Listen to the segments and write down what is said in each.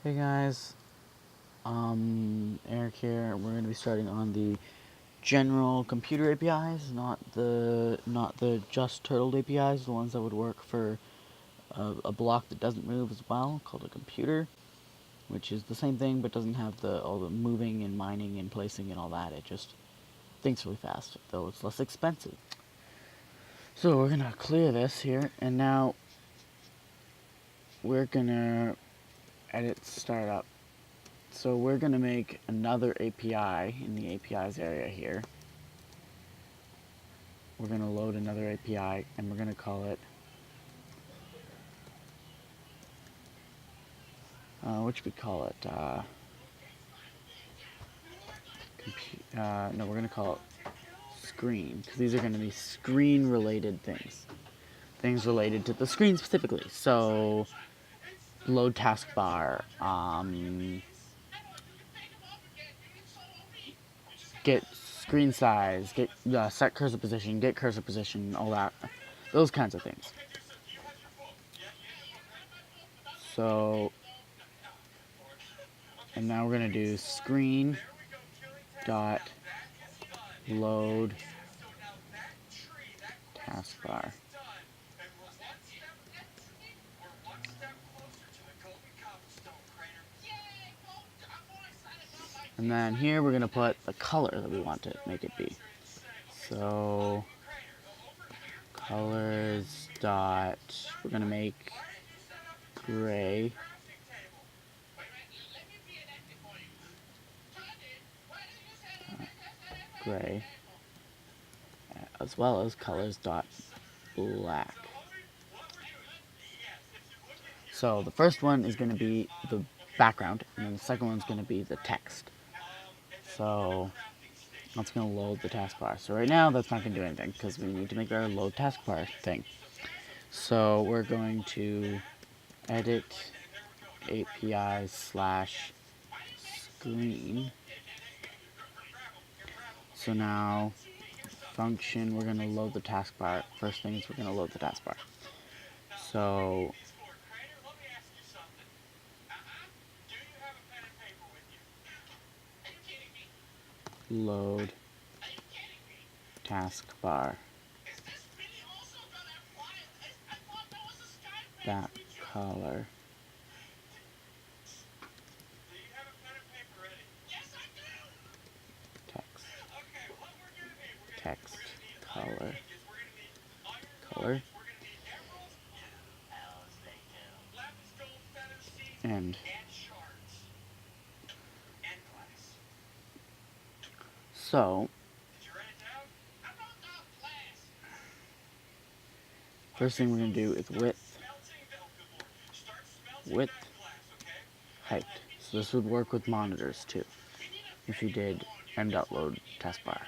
Hey guys, Eric here. We're going to be starting on the general computer APIs, not the just turtled APIs, the ones that would work for a block that doesn't move as well, called a computer, which is the same thing but doesn't have all the moving and mining and placing and all that. It just thinks really fast, though it's less expensive. So we're gonna clear this here, and now we're gonna edit startup. So we're going to make another API in the APIs area here. We're going to load another API and we're going to call it, what should we call it? No, we're going to call it screen, because these are going to be screen related things. Things related to the screen specifically. So, load taskbar, get screen size, get set cursor position, get cursor position, all that, those kinds of things. So, and now we're gonna do screen dot load taskbar. And then here we're gonna put the color that we want to make it be. So colors dot, we're gonna make gray. Gray, as well as colors dot black. So the first one is going to be the background, and then the second one's going to be the text. So that's going to load the taskbar. So right now that's not going to do anything because we need to make our load taskbar thing. So we're going to edit API slash screen. So now function, we're going to load the taskbar. First thing is we're going to load the taskbar. So load taskbar. Back color. Text color. Color. And so first thing we're going to do is width, height. So this would work with monitors too, if you did m.load taskbar.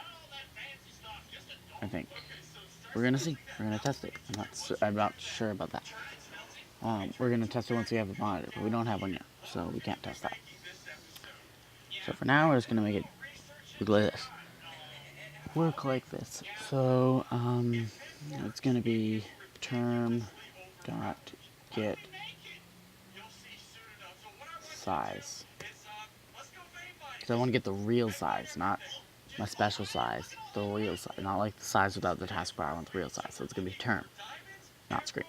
I think. We're going to see. We're going to test it. I'm not sure about that. We're going to test it once we have a monitor, but we don't have one yet, so we can't test that. So for now, we're just going to make it look like this. Work like this. So, it's going to be term dot get size. Because I want to get the real size, not my special size. The real size, not like the size without the taskbar. I want the real size. So it's going to be term, not screen.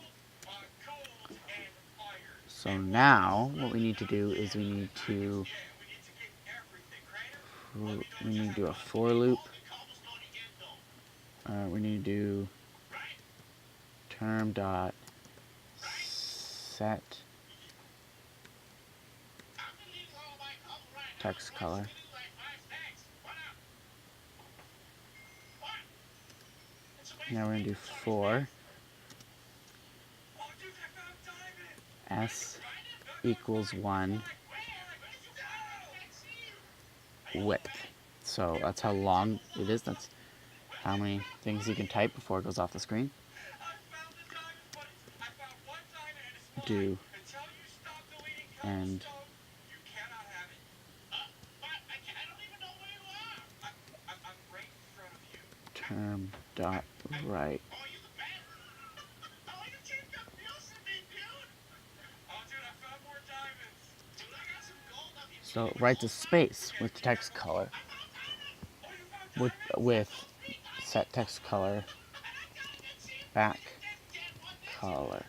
So now what we need to do is we need to do a for loop. We need to do term dot set text color. Now we're going to do for s equals 1 width. So that's how long it is. That's how many things you can type before it goes off the screen. Do and term dot right. So it writes a space with text color, with set text color, back color.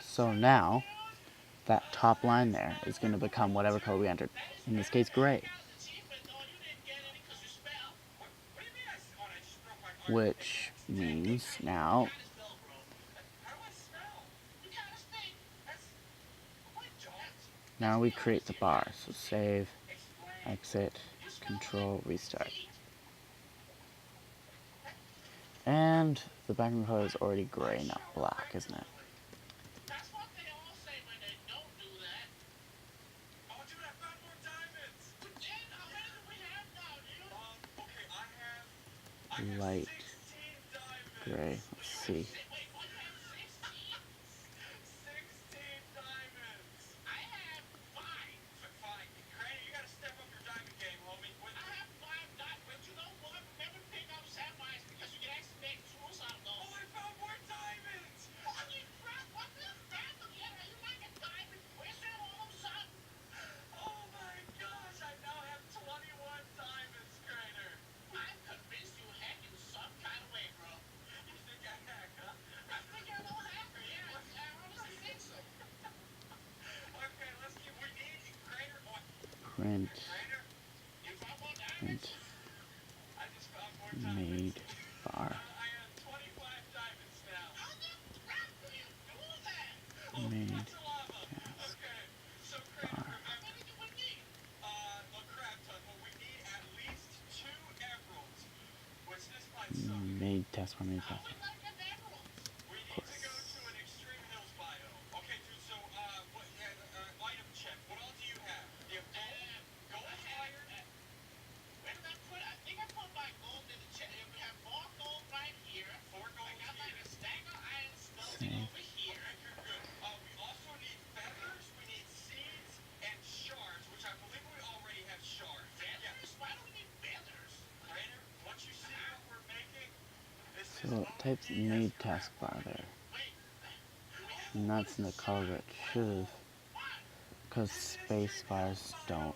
So now that top line there is going to become whatever color we entered. In this case, gray. Which means now we create the bar. So save, exit, control, restart. And the background color is already gray, not black, isn't it? Light gray. Let's see. Print made bar. Made task bar. Made task bar. Made task bar. Of course. So it types made taskbar there. And that's in the color that it should have, because space bars don't.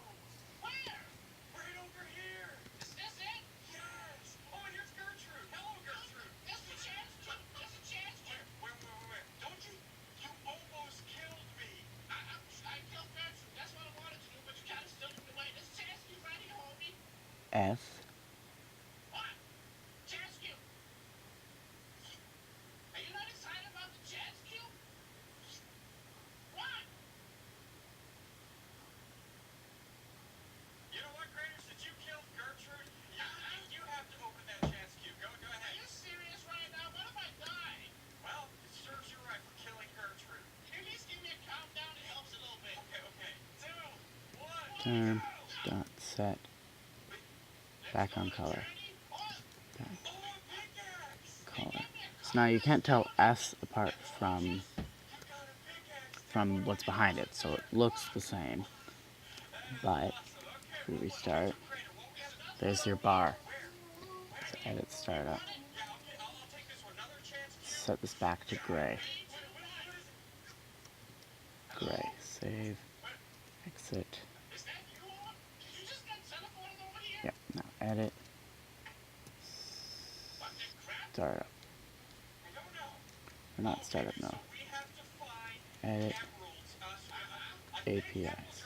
F. Term dot set background color. So now you can't tell S apart from what's behind it, so it looks the same. But if we restart, there's your bar. So edit startup. Set this back to gray. Gray. Save. Exit. Yep. Now edit. Startup. Or not startup, no. Edit. APIs.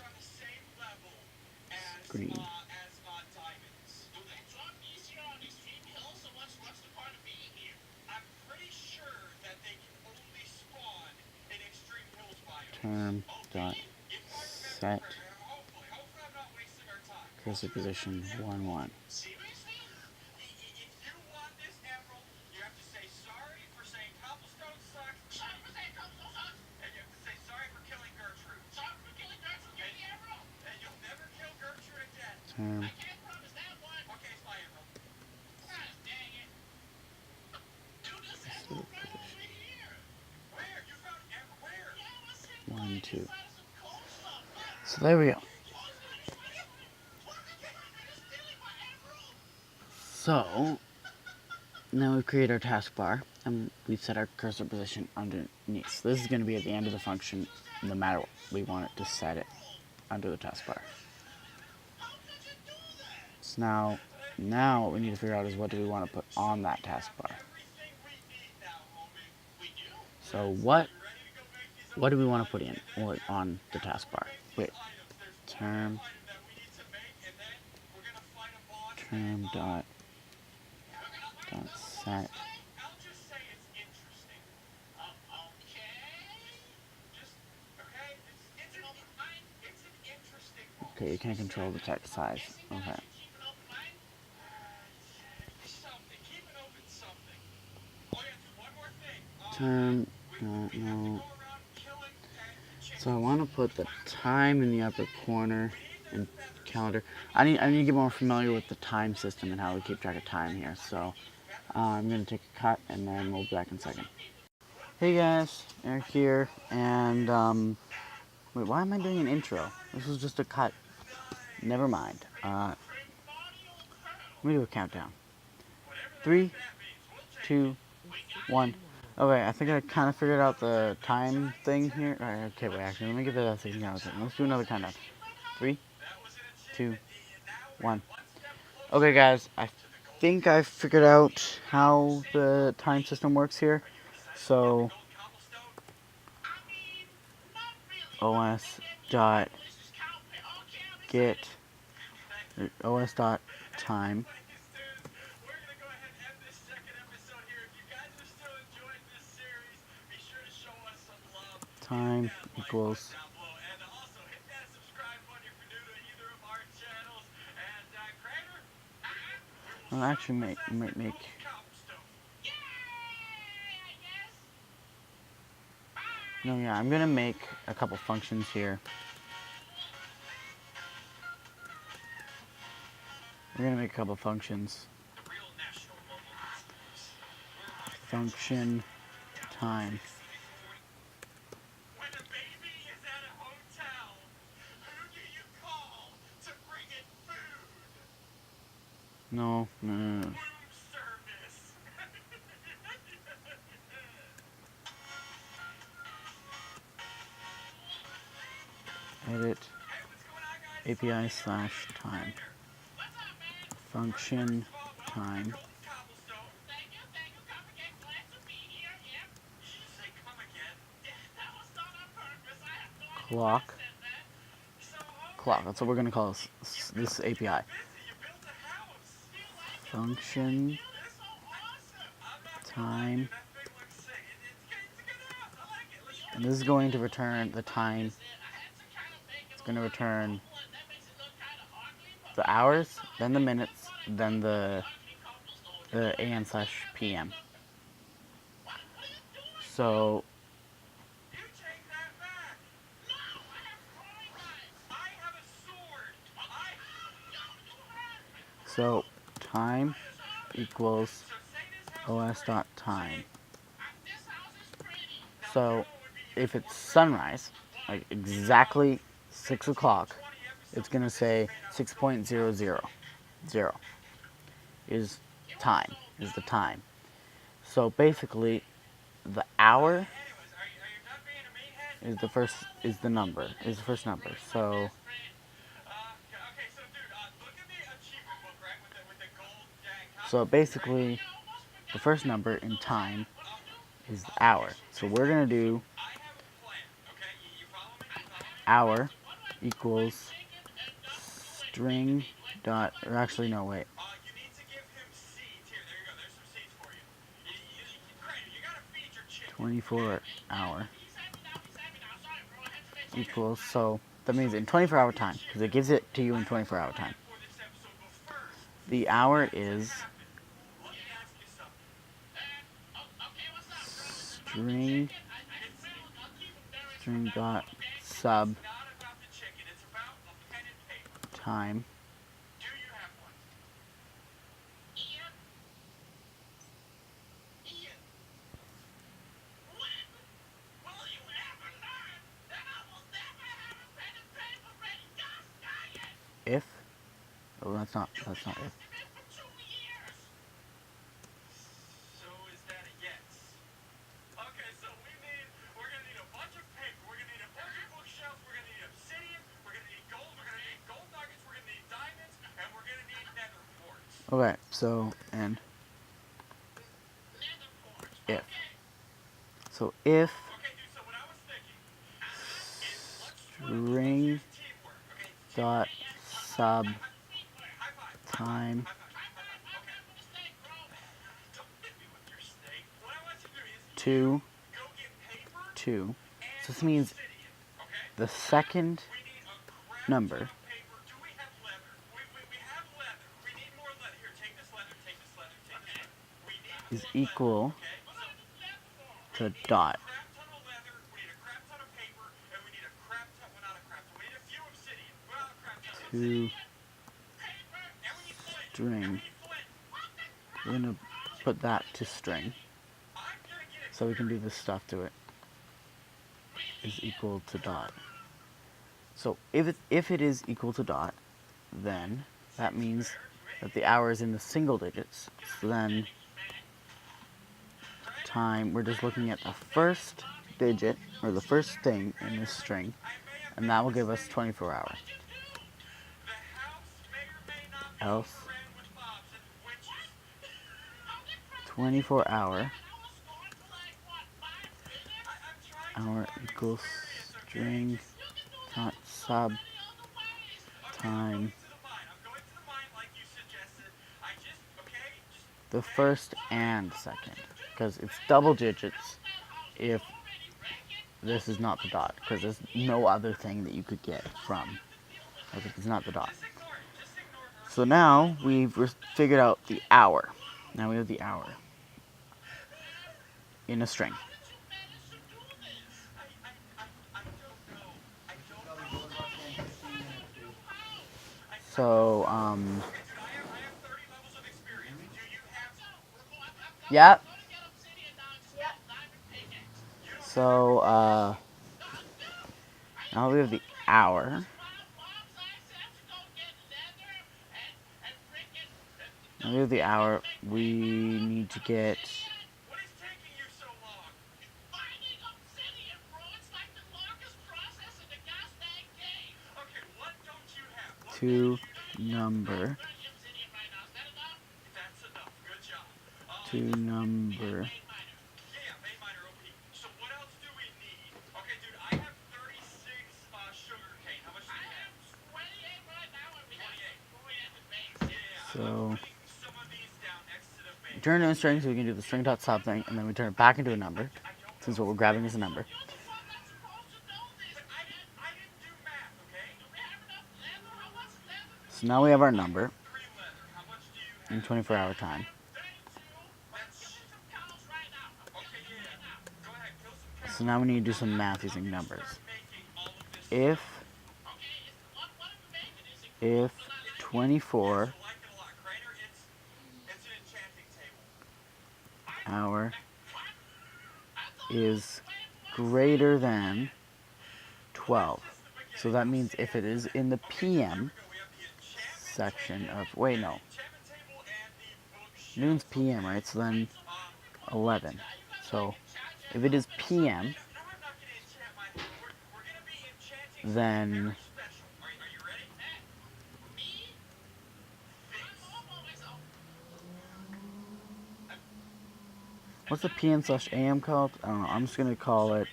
Screen. Term dot set cursor position 1-1. Term. One, two. So there we go. So now we've created our taskbar. and we set our cursor position underneath. So this is going to be at the end of the function, no matter what. We want it to set it under the taskbar. So now what we need to figure out is what do we want to put on that taskbar. So what do we want to put in or on the taskbar? Wait, term dot set. Okay, you can't control the text size. Okay. Term, no. So I want to put the time in the upper corner and calendar. I need to get more familiar with the time system and how we keep track of time here. So I'm going to take a cut and then we'll be back in a second. Hey guys, Eric here, and wait, why am I doing an intro? This was just a cut. Never mind. Let me do a countdown. 3, 2, 1. Okay, I think I kind of figured out the time thing here. Alright, okay, wait, actually, let me give it a second countdown. Let's do another countdown. 3, 2, 1. Okay, guys, I think I figured out how the time system works here. So, os dot get os dot time equals I'll actually make no, yeah, I'm gonna make a couple functions here. We're gonna make a couple functions. Function time. No. Edit API slash time. Function time. Clock. That's what we're going to call this API. Function time. And this is going to return the time. It's going to return the hours, then the minutes, then the AM slash PM. So time equals os.time. So if it's sunrise, like exactly 6 o'clock, it's going to say 6.000 is time, is the time. So basically, the hour is the first number. So basically, the first number in time is the hour. So we're gonna do hour equals string dot, or actually no, wait. 24 hour equals, so that means in 24-hour time, because it gives it to you in 24-hour time. The hour is string dot sub time if, oh, that's not if. Okay, so, and if. So if string dot sub time 2 2. So this means the second number is equal to dot. To string. We're going to put that to string so we can do this stuff to it. Is equal to dot. So if it is equal to dot, then that means that the hour is in the single digits. So then time, we're just looking at the first digit, or the first thing in this string, and that will give us 24 hours. Else, 24 hour equals string dot sub time, the first and second, because it's double digits if this is not the dot, because there's no other thing that you could get from if it's not the dot. So now we've figured out the hour. Now we have the hour in a string. So, yeah. So, now we have the hour. Now we have the hour. We need to get to number so turn it into a string so we can do the string dot sub thing, and then we turn it back into a number, since what we're grabbing is a number. So now we have our number in 24-hour time. So now we need to do some math using numbers. If 24 hour is greater than 12. So that means if it is in the PM section of, wait, no. Noon's PM, right? So then 11. So if it is PM, then what's the PM/AM called? I don't know. I'm just going to call it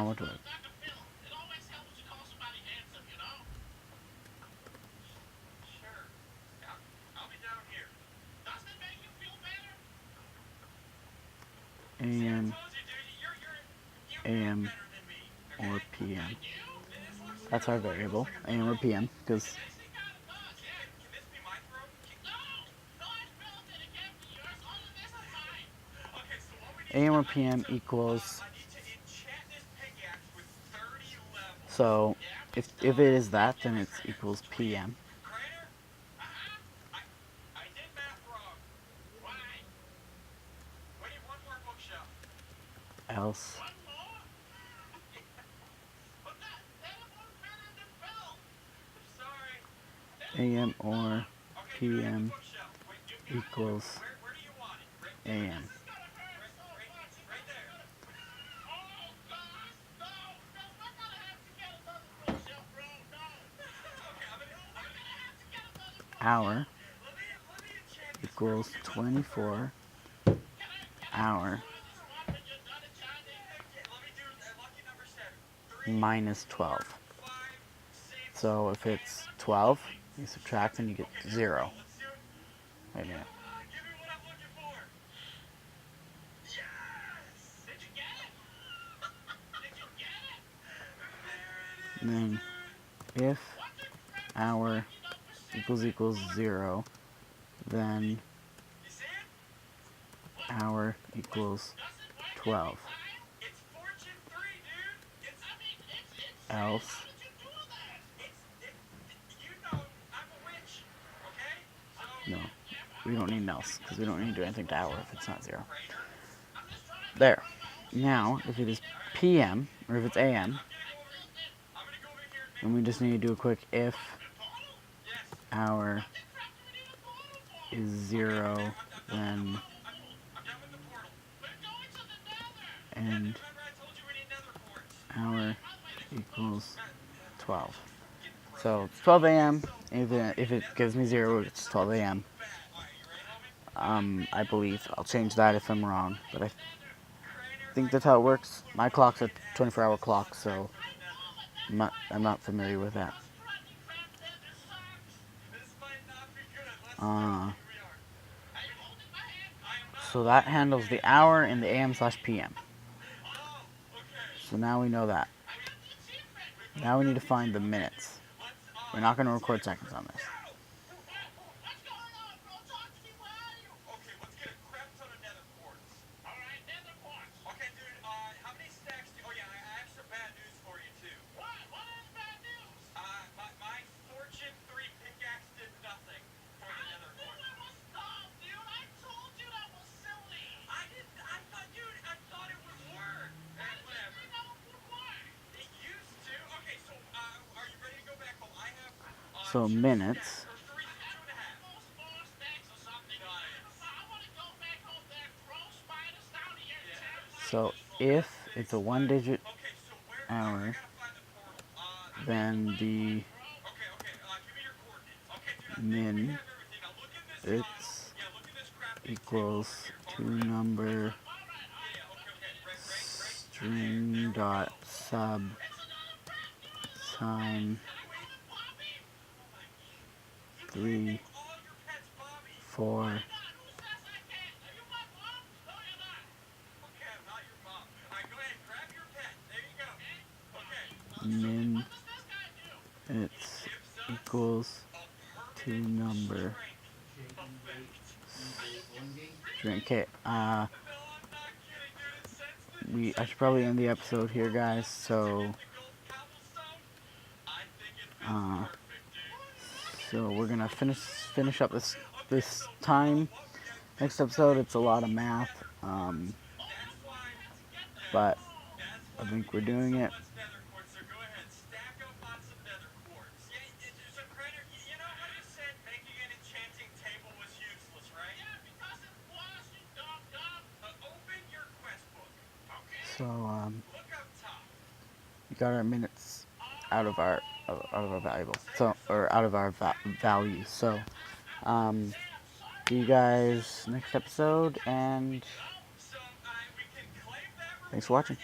what do I? AM or PM. That's our variable, AM or PM, because AM or PM equals. So if it is that, then it equals PM. Else AM or PM equals AM. Hour equals 24 hour minus 12. So if it's 12, you subtract and you get 0. Wait a minute. And then if hour equals 0, then hour equals 12. Else, no, we don't need an else, because we don't need to do anything to hour if it's not 0. There. Now, if it is PM, or if it's AM, then we just need to do a quick if hour is 0, then and hour equals 12. So it's 12 a.m. If it gives me 0, it's 12 a.m. I believe. I'll change that if I'm wrong, but I think that's how it works. My clock's a 24-hour clock, so I'm not familiar with that. So that handles the hour and the AM/PM. So now we know that. Now we need to find the minutes. We're not going to record seconds on this. So minutes. So if it's a 1-digit hour, then the min it's equals to number string dot sub sign 3 4 min it's equals to number string. Okay, I should probably end the episode here, guys. So we're gonna finish up this time. Next episode, it's a lot of math, but I think we're doing it. So we got our minutes out of our valuable, out of our value. So see you guys next episode, and thanks for watching.